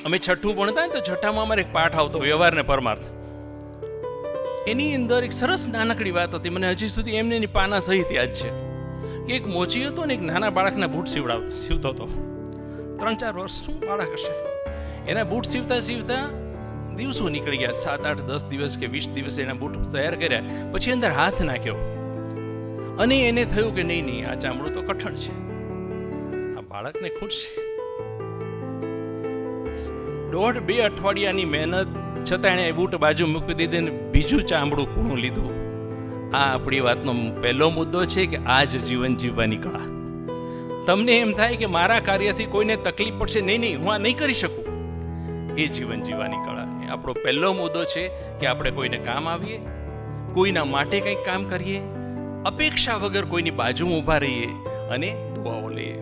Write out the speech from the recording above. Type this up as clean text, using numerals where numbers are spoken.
અમે છઠ્ઠું ભણતા ને તો છઠ્ઠામાં અમારે એક પાઠ આવતો, વ્યવહાર ને પરમાર્થ. એની અંદર એક સરસ નાનકડી વાત હતી, મને હજી સુધી એમને એની પાના સહિત યાદ છે કે એક મોચી હતો ને એક નાના બાળકના બૂટ સીવતો હતો. 3-4 વર્ષનું બાળક હશે. એના બૂટ સીવતા દિવસો નીકળી ગયા, 7, 8, 10 દિવસ કે 20 દિવસ એના બૂટ તૈયાર કર્યા. પછી અંદર હાથ નાખ્યો અને એને થયું કે નહીં, આ ચામડું તો કઠણ છે, આ બાળકને ખૂટશે. 1.5-2 અઠવાડિયાની મહેનત છતાં એણે બૂટ બાજુ મૂકી દીધી ને બીજું ચામડું કૂણું લીધું. આ આપણી વાતનો પહેલો મુદ્દો છે કે આ જ જીવન જીવવાની કળા. તમને એમ થાય કે મારા કાર્યથી કોઈને તકલીફ પડશે, નહીં, હું આ નહીં કરી શકું, એ જીવન જીવવાની કળા. એ આપણો પહેલો મુદ્દો છે કે આપણે કોઈને કામ આવીએ, કોઈના માટે કંઈક કામ કરીએ, અપેક્ષા વગર કોઈની બાજુમાં ઊભા રહીએ અને દુઆઓ લઈએ.